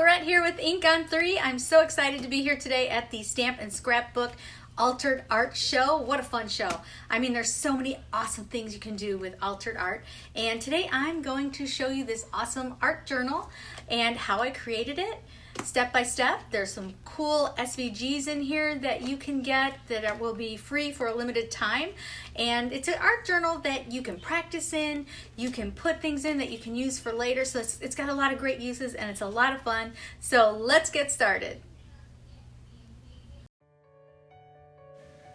Fleurette here with Ink on 3. I'm so excited to be here today at the Stamp and Scrapbook Altered Art Show. What a fun show. I mean, there's so many awesome things you can do with altered art. And today I'm going to show you this awesome art journal and how I created it. Step by step. There's some cool SVGs in here that you can get that will be free for a limited time. And it's an art journal that you can practice in, you can put things in that you can use for later. So it's got a lot of great uses and it's a lot of fun. So let's get started.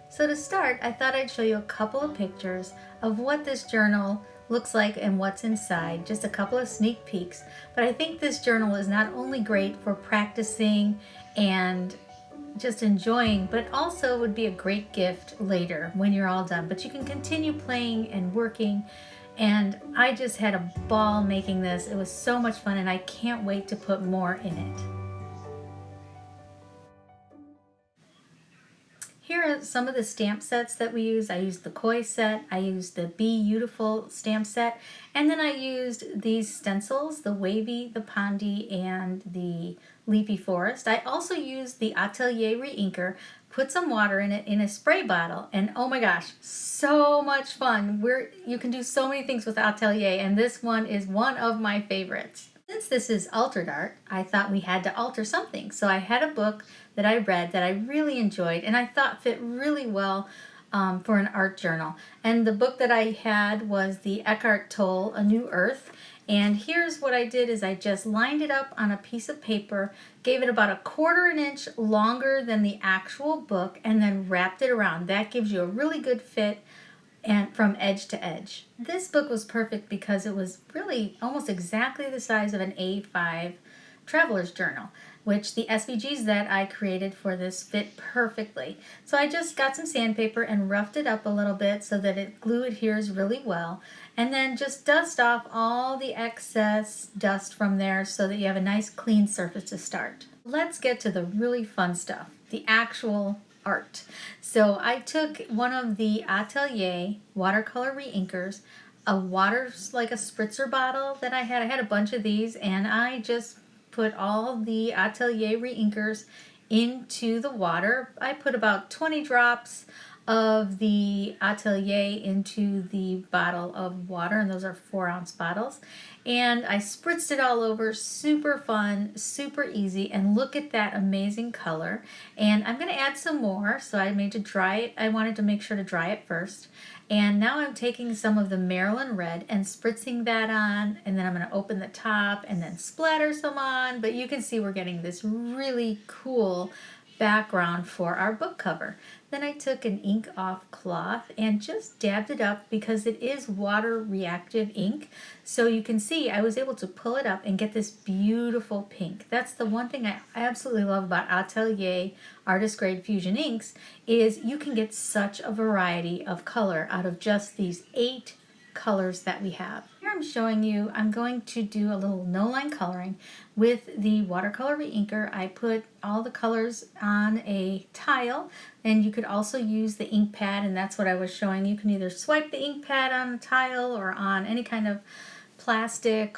So to start, I thought I'd show you a couple of pictures of what this journal looks like and what's inside, just a couple of sneak peeks. But I think this journal is not only great for practicing and just enjoying, but also would be a great gift later when you're all done. But you can continue playing and working, and I just had a ball making this. It was so much fun and I can't wait to put more in it. Here are some of the stamp sets that we use. I used the Koi set, I used the Be Beautiful stamp set, and then I used these stencils, the Wavy, the Pondy, and the Leafy Forest. I also used the Atelier Reinker, put some water in it in a spray bottle, and oh my gosh, so much fun. You can do so many things with Atelier, and this one is one of my favorites. Since this is altered art, I thought we had to alter something. So I had a book that I read that I really enjoyed and I thought fit really well for an art journal. And the book that I had was the Eckhart Tolle, A New Earth. And here's what I did is I just lined it up on a piece of paper, gave it about 1/4 inch longer than the actual book, and then wrapped it around. That gives you a really good fit and from edge to edge. This book was perfect because it was really almost exactly the size of an A5 traveler's journal, which the SVGs that I created for this fit perfectly. So I just got some sandpaper and roughed it up a little bit so that it glue adheres really well, and then just dust off all the excess dust from there so that you have a nice clean surface to start. Let's get to the really fun stuff, the actual art. So I took one of the Atelier watercolor reinkers, a water like a spritzer bottle that I had a bunch of these, and I just put all the Atelier reinkers into the water. I put about 20 drops of the Atelier into the bottle of water, and those are 4-ounce bottles, and I spritzed it all over. Super fun, super easy, and look at that amazing color. And I'm going to add some more, so I made to dry it. I wanted to make sure to dry it first. And now I'm taking some of the Maryland Red and spritzing that on, and then I'm going to open the top and then splatter some on. But you can see we're getting this really cool background for our book cover. Then I took an ink off cloth and just dabbed it up because it is water reactive ink. So you can see I was able to pull it up and get this beautiful pink. That's the one thing I absolutely love about Atelier Artist Grade Fusion inks is you can get such a variety of color out of just these 8 colors that we have. Here I'm showing you, I'm going to do a little no-line coloring with the watercolor reinker. I put all the colors on a tile, and you could also use the ink pad, and that's what I was showing. You can either swipe the ink pad on a tile or on any kind of plastic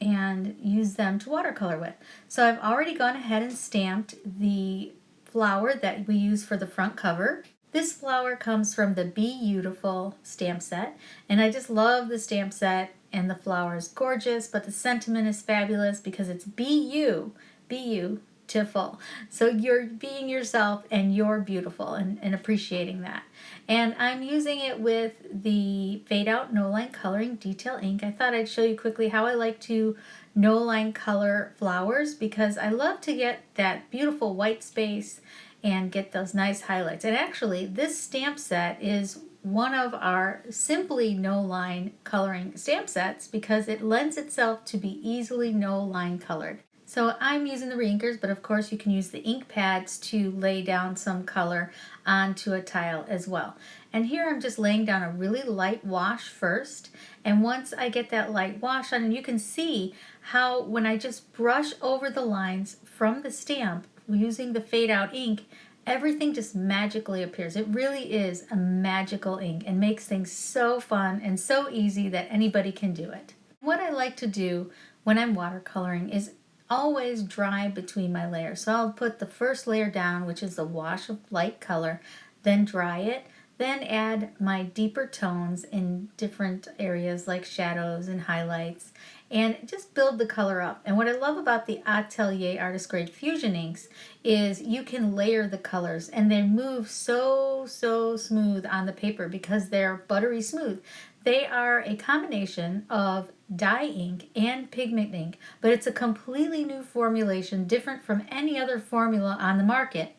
and use them to watercolor with. So I've already gone ahead and stamped the flower that we use for the front cover. This flower comes from the Be Beautiful stamp set, and I just love the stamp set, and the flower is gorgeous, but the sentiment is fabulous because it's be you, beautiful. So you're being yourself and you're beautiful, and appreciating that. And I'm using it with the Fade Out No Line Coloring Detail ink. I thought I'd show you quickly how I like to no line color flowers because I love to get that beautiful white space and get those nice highlights. And actually, this stamp set is one of our simply no-line coloring stamp sets because it lends itself to be easily no-line colored. So I'm using the reinkers, but of course you can use the ink pads to lay down some color onto a tile as well. And here I'm just laying down a really light wash first, and once I get that light wash on, and you can see how when I just brush over the lines from the stamp using the fade out ink, everything just magically appears. It really is a magical ink and makes things so fun and so easy that anybody can do it. What I like to do when I'm watercoloring is always dry between my layers. So I'll put the first layer down, which is the wash of light color, then dry it, then add my deeper tones in different areas like shadows and highlights, and just build the color up. And what I love about the Atelier Artist Grade Fusion inks is you can layer the colors, and they move so smooth on the paper because they're buttery smooth. They are a combination of dye ink and pigment ink, but it's a completely new formulation, different from any other formula on the market,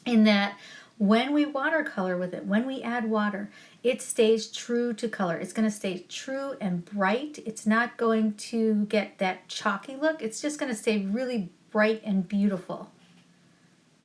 in that when we watercolor with it, when we add water, it stays true to color. It's going to stay true and bright. It's not going to get that chalky look. It's just going to stay really bright and beautiful.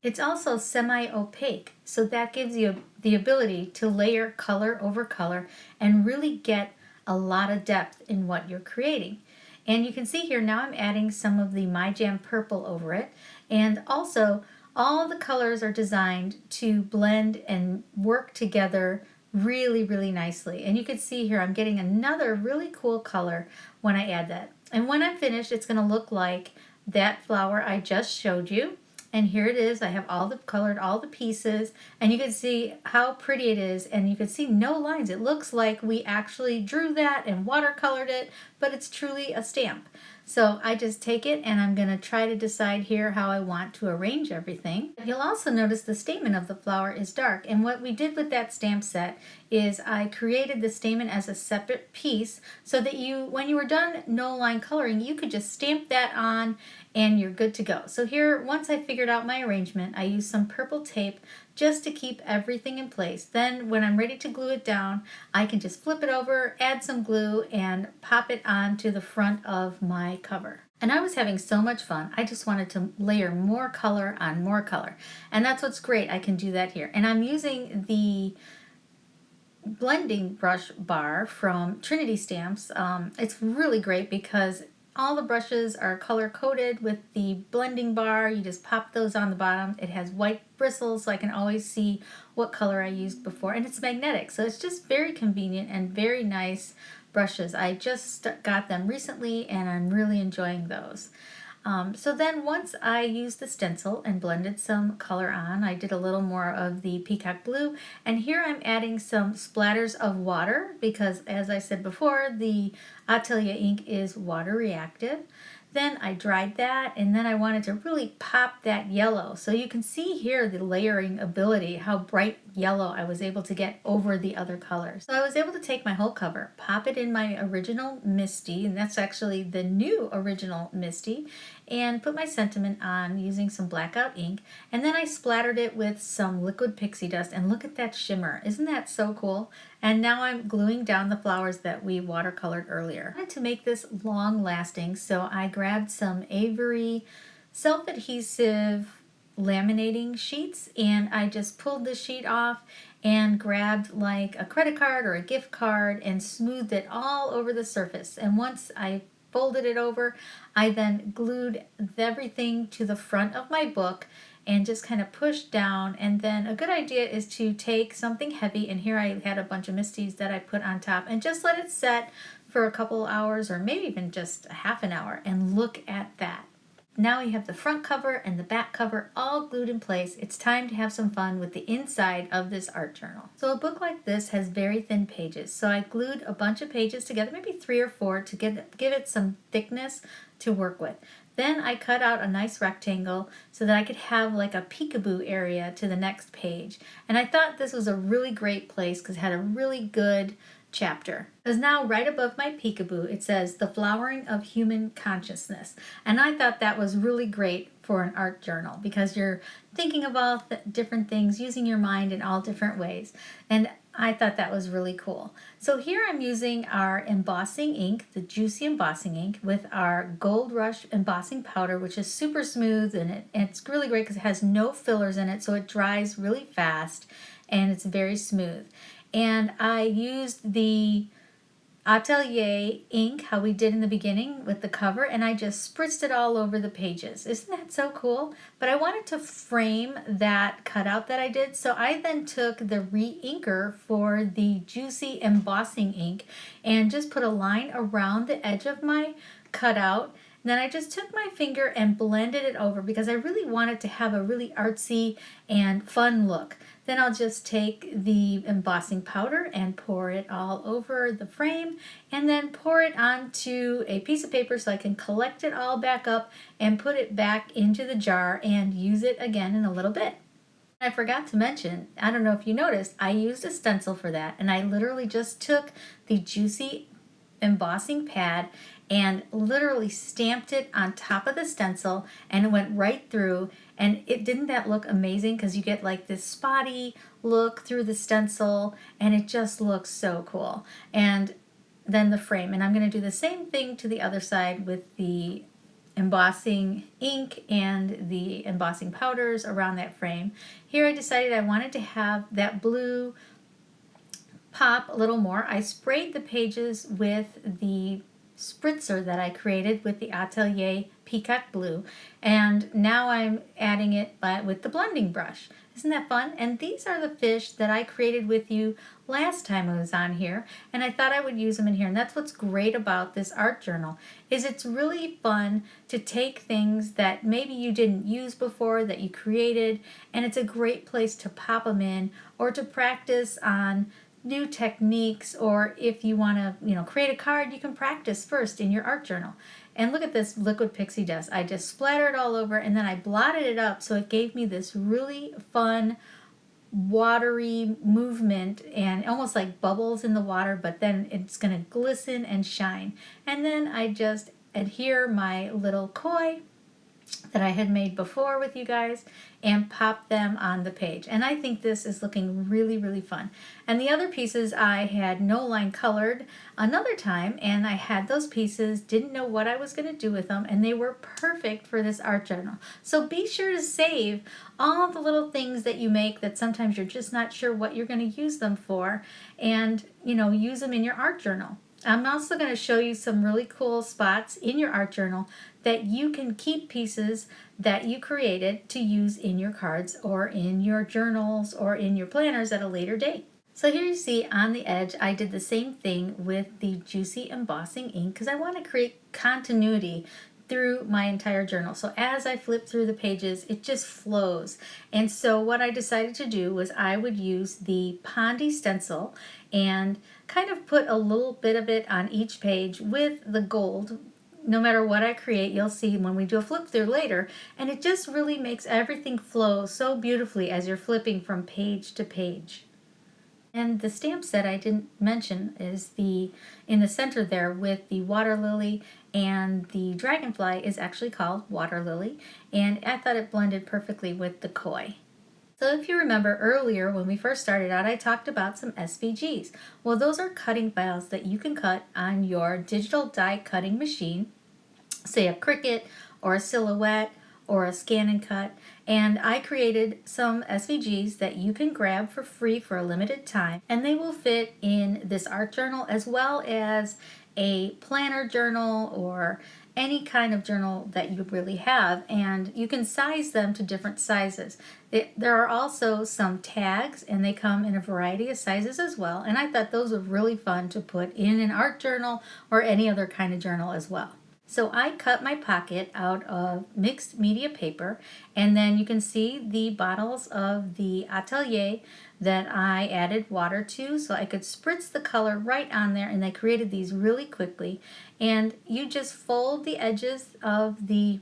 It's also semi-opaque, so that gives you the ability to layer color over color and really get a lot of depth in what you're creating. And you can see here now I'm adding some of the My Jam purple over it, and also all the colors are designed to blend and work together really nicely. And you can see here I'm getting another really cool color when I add that. And when I'm finished, it's going to look like that flower I just showed you. And here it is. I have colored all the pieces, and you can see how pretty it is, and you can see no lines. It looks like we actually drew that and watercolored it, but it's truly a stamp. So I just take it, and I'm going to try to decide here how I want to arrange everything. You'll also notice the statement of the flower is dark, and what we did with that stamp set is I created the statement as a separate piece so that when you were done no line coloring, you could just stamp that on and you're good to go. So here, once I figured out my arrangement, I used some purple tape just to keep everything in place. Then when I'm ready to glue it down, I can just flip it over, add some glue, and pop it onto the front of my cover. And I was having so much fun. I just wanted to layer more color on more color. And that's what's great. I can do that here. And I'm using the blending brush bar from Trinity Stamps. It's really great because all the brushes are color coded with the blending bar. You just pop those on the bottom. It has white bristles, so I can always see what color I used before, and it's magnetic, so it's just very convenient and very nice brushes. I just got them recently and I'm really enjoying those. So then once I used the stencil and blended some color on, I did a little more of the peacock blue, and here I'm adding some splatters of water because, as I said before, the Atelier ink is water reactive. Then I dried that, and then I wanted to really pop that yellow. So you can see here the layering ability, how bright yellow I was able to get over the other colors. So I was able to take my whole cover, pop it in my original Misty, and that's actually the new original Misty, and put my sentiment on using some blackout ink, and then I splattered it with some liquid pixie dust, and look at that shimmer. Isn't that so cool? And now I'm gluing down the flowers that we watercolored earlier. I wanted to make this long lasting, so I grabbed some Avery self-adhesive laminating sheets, and I just pulled the sheet off and grabbed like a credit card or a gift card and smoothed it all over the surface. And once I folded it over, I then glued everything to the front of my book and just kind of pushed down. And then a good idea is to take something heavy, and here I had a bunch of Misties that I put on top, and just let it set for a couple hours or maybe even just a half an hour, and look at that. Now we have the front cover and the back cover all glued in place. It's time to have some fun with the inside of this art journal. So a book like this has very thin pages, so I glued a bunch of pages together, maybe 3 or 4, to give it some thickness to work with. Then I cut out a nice rectangle so that I could have like a peekaboo area to the next page. And I thought this was a really great place because it had a really good chapter. Because now right above my peekaboo it says The Flowering of Human Consciousness. And I thought that was really great for an art journal because you're thinking of all different things, using your mind in all different ways. And I thought that was really cool. So here I'm using our embossing ink, the Juicy Embossing ink, with our Gold Rush embossing powder, which is super smooth, and it's really great because it has no fillers in it, so it dries really fast and it's very smooth. And I used the Atelier ink, how we did in the beginning with the cover, and I just spritzed it all over the pages. Isn't that so cool? But I wanted to frame that cutout that I did, so I then took the re-inker for the Juicy Embossing ink and just put a line around the edge of my cutout, Then I just took my finger and blended it over because I really wanted to have a really artsy and fun look. Then I'll just take the embossing powder and pour it all over the frame and then pour it onto a piece of paper so I can collect it all back up and put it back into the jar and use it again in a little bit. I forgot to mention, I don't know if you noticed, I used a stencil for that, and I literally just took the juicy embossing pad and literally stamped it on top of the stencil, and it went right through. And didn't that look amazing? Because you get like this spotty look through the stencil, and it just looks so cool. And then the frame, and I'm going to do the same thing to the other side with the embossing ink and the embossing powders around that frame. Here I decided I wanted to have that blue pop a little more. I sprayed the pages with the spritzer that I created with the Atelier Peacock Blue, and now I'm adding it with the blending brush. Isn't that fun? And these are the fish that I created with you last time I was on here, and I thought I would use them in here. And that's what's great about this art journal, is it's really fun to take things that maybe you didn't use before that you created, and it's a great place to pop them in or to practice on new techniques, or if you want to, create a card, you can practice first in your art journal. And look at this liquid pixie dust. I just splattered it all over, and then I blotted it up so it gave me this really fun watery movement and almost like bubbles in the water, but then it's going to glisten and shine. And then I just adhere my little koi that I had made before with you guys and pop them on the page. And I think this is looking really, really fun. And the other pieces I had no line colored another time, and I had those pieces, didn't know what I was going to do with them, and they were perfect for this art journal. So be sure to save all the little things that you make that sometimes you're just not sure what you're going to use them for, and use them in your art journal. I'm also going to show you some really cool spots in your art journal that you can keep pieces that you created to use in your cards or in your journals or in your planners at a later date. So here you see on the edge, I did the same thing with the juicy embossing ink because I want to create continuity through my entire journal. So as I flip through the pages, it just flows. And so what I decided to do was I would use the Pondy stencil and kind of put a little bit of it on each page with the gold. No matter what I create, you'll see when we do a flip through later, and it just really makes everything flow so beautifully as you're flipping from page to page. And the stamp set I didn't mention is in the center there with the water lily, and the dragonfly is actually called water lily, and I thought it blended perfectly with the koi. So if you remember earlier when we first started out, I talked about some SVGs. Well, those are cutting files that you can cut on your digital die cutting machine, say a Cricut or a Silhouette or a Scan and Cut. And I created some SVGs that you can grab for free for a limited time, and they will fit in this art journal as well as a planner journal or any kind of journal that you really have, and you can size them to different sizes. There are also some tags, and they come in a variety of sizes as well, and I thought those were really fun to put in an art journal or any other kind of journal as well. So I cut my pocket out of mixed media paper, and then you can see the bottles of the Atelier that I added water to so I could spritz the color right on there, and I created these really quickly. And you just fold the edges of the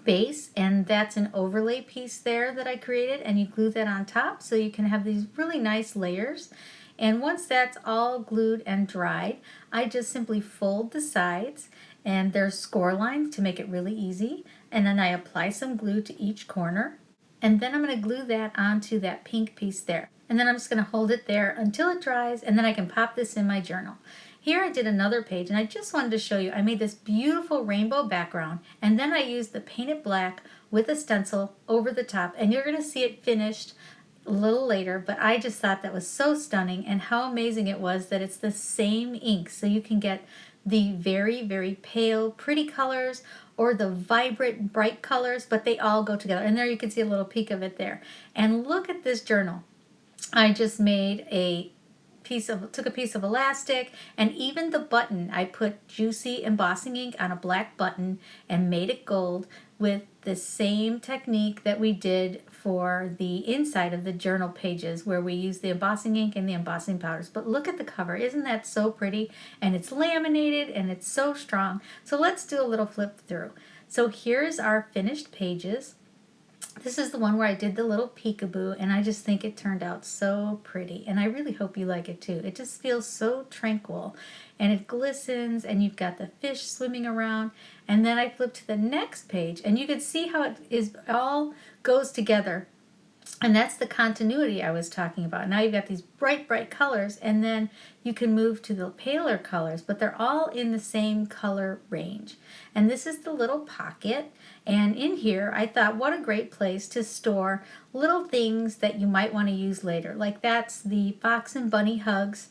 base, and that's an overlay piece there that I created, and you glue that on top so you can have these really nice layers. And once that's all glued and dried, I just simply fold the sides, and there's score lines to make it really easy, and then I apply some glue to each corner, and then I'm going to glue that onto that pink piece there, and then I'm just going to hold it there until it dries, and then I can pop this in my journal. Here I did another page, and I just wanted to show you I made this beautiful rainbow background, and then I used the painted black with a stencil over the top, and you're going to see it finished a little later, but I just thought that was so stunning, and how amazing it was that it's the same ink, so you can get the very, very pale, pretty colors or the vibrant, bright colors, but they all go together. And there you can see a little peek of it there. And look at this journal. I just made a took a piece of elastic, and even the button, I put juicy embossing ink on a black button and made it gold with the same technique that we did for the inside of the journal pages, where we use the embossing ink and the embossing powders. But look at the cover. Isn't that so pretty? And it's laminated and it's so strong. So let's do a little flip through. So here's our finished pages. This is the one where I did the little peekaboo, and I just think it turned out so pretty, and I really hope you like it too. It just feels so tranquil, and it glistens, and you've got the fish swimming around. And then I flip to the next page, and you can see how it all goes together. And that's the continuity I was talking about. Now you've got these bright, bright colors, and then you can move to the paler colors, but they're all in the same color range. And this is the little pocket. And in here, I thought, what a great place to store little things that you might want to use later. Like that's the Fox and Bunny Hugs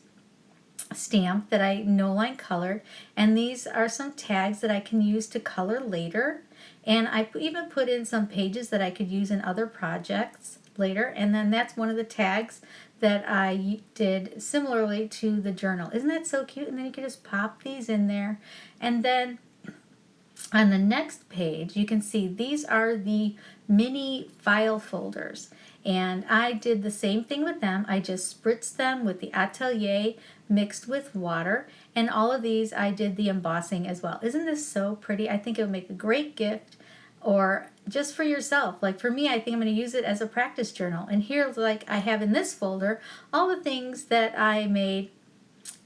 stamp that I no-line colored. And these are some tags that I can use to color later. And I even put in some pages that I could use in other projects later. And then that's one of the tags that I did similarly to the journal. Isn't that so cute? And then you can just pop these in there. And then on the next page, you can see these are the mini file folders. And I did the same thing with them. I just spritzed them with the Atelier mixed with water. And all of these, I did the embossing as well. Isn't this so pretty? I think it would make a great gift, or just for yourself. Like for me, I think I'm going to use it as a practice journal. And here, like I have in this folder, all the things that I made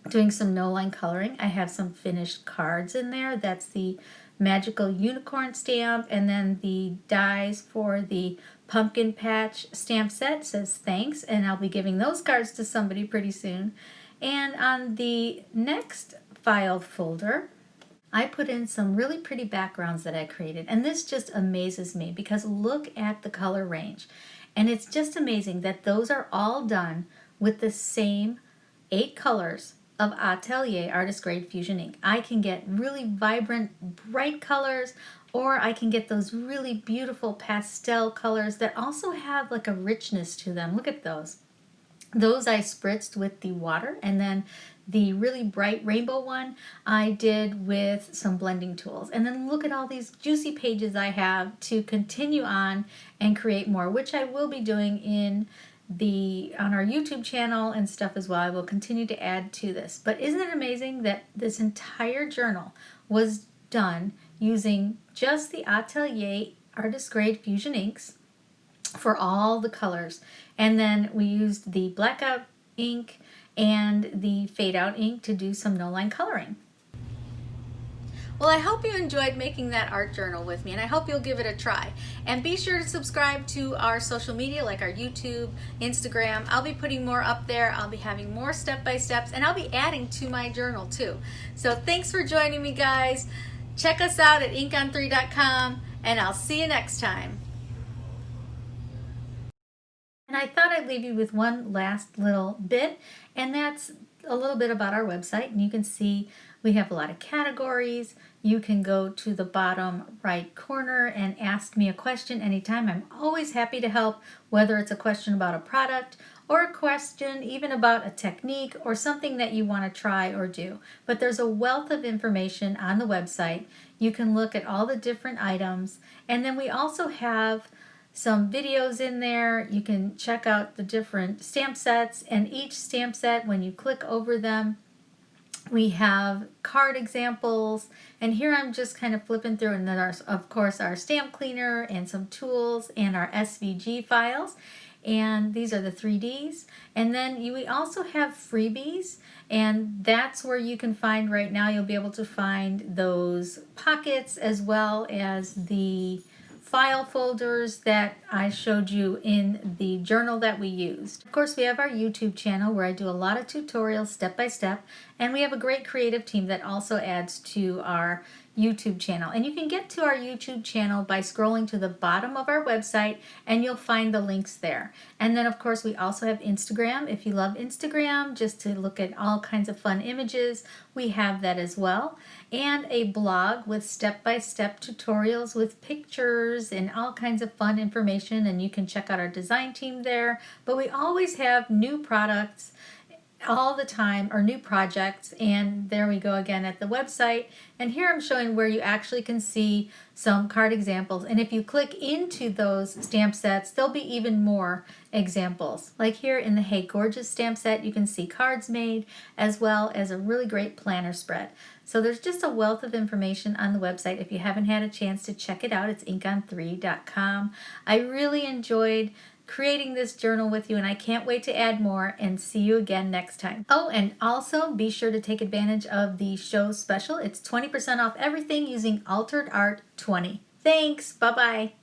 doing some no-line coloring. I have some finished cards in there. That's the magical unicorn stamp, and then the dies for the pumpkin patch stamp set says thanks, and I'll be giving those cards to somebody pretty soon. And on the next filed folder, I put in some really pretty backgrounds that I created, and this just amazes me because look at the color range. And it's just amazing that those are all done with the same 8 colors of Atelier Artist Grade Fusion ink. I can get really vibrant, bright colors, or I can get those really beautiful pastel colors that also have like a richness to them. Look at those. Those I spritzed with the water, and then the really bright rainbow one I did with some blending tools. And then look at all these juicy pages I have to continue on and create more, which I will be doing on our YouTube channel and stuff as well. I will continue to add to this. But isn't it amazing that this entire journal was done using just the Atelier Artist Grade Fusion inks for all the colors. And then we used the blackout ink and the fade out ink to do some no-line coloring. Well, I hope you enjoyed making that art journal with me, and I hope you'll give it a try. And be sure to subscribe to our social media, like our YouTube, Instagram. I'll be putting more up there. I'll be having more step-by-steps, and I'll be adding to my journal too. So thanks for joining me, guys. Check us out at inkonthread.com, and I'll see you next time. And I thought I'd leave you with one last little bit, and that's a little bit about our website. And you can see we have a lot of categories. You can go to the bottom right corner and ask me a question anytime. I'm always happy to help, whether it's a question about a product or a question even about a technique or something that you want to try or do. But there's a wealth of information on the website. You can look at all the different items, and then we also have some videos in there. You can check out the different stamp sets, and each stamp set, when you click over them, we have card examples. And here I'm just kind of flipping through, and then of course our stamp cleaner and some tools and our SVG files. And these are the 3Ds. And then we also have freebies, and that's where you can find right now, you'll be able to find those pockets as well as the file folders that I showed you in the journal that we used. Of course, we have our YouTube channel where I do a lot of tutorials step by step, and we have a great creative team that also adds to our YouTube channel. And you can get to our YouTube channel by scrolling to the bottom of our website, and you'll find the links there. And then of course we also have Instagram. If you love Instagram, just to look at all kinds of fun images, we have that as well. And a blog with step-by-step tutorials with pictures and all kinds of fun information, and you can check out our design team there. But we always have new products all the time, or new projects. And there we go again at the website. And here I'm showing where you actually can see some card examples. And if you click into those stamp sets, there'll be even more examples. Like here in the Hey Gorgeous stamp set, you can see cards made as well as a really great planner spread. So there's just a wealth of information on the website. If you haven't had a chance to check it out, it's inkonthread.com. I really enjoyed creating this journal with you, and I can't wait to add more, and see you again next time. Oh, and also be sure to take advantage of the show special. It's 20% off everything using Altered Art 20. Thanks. Bye-bye.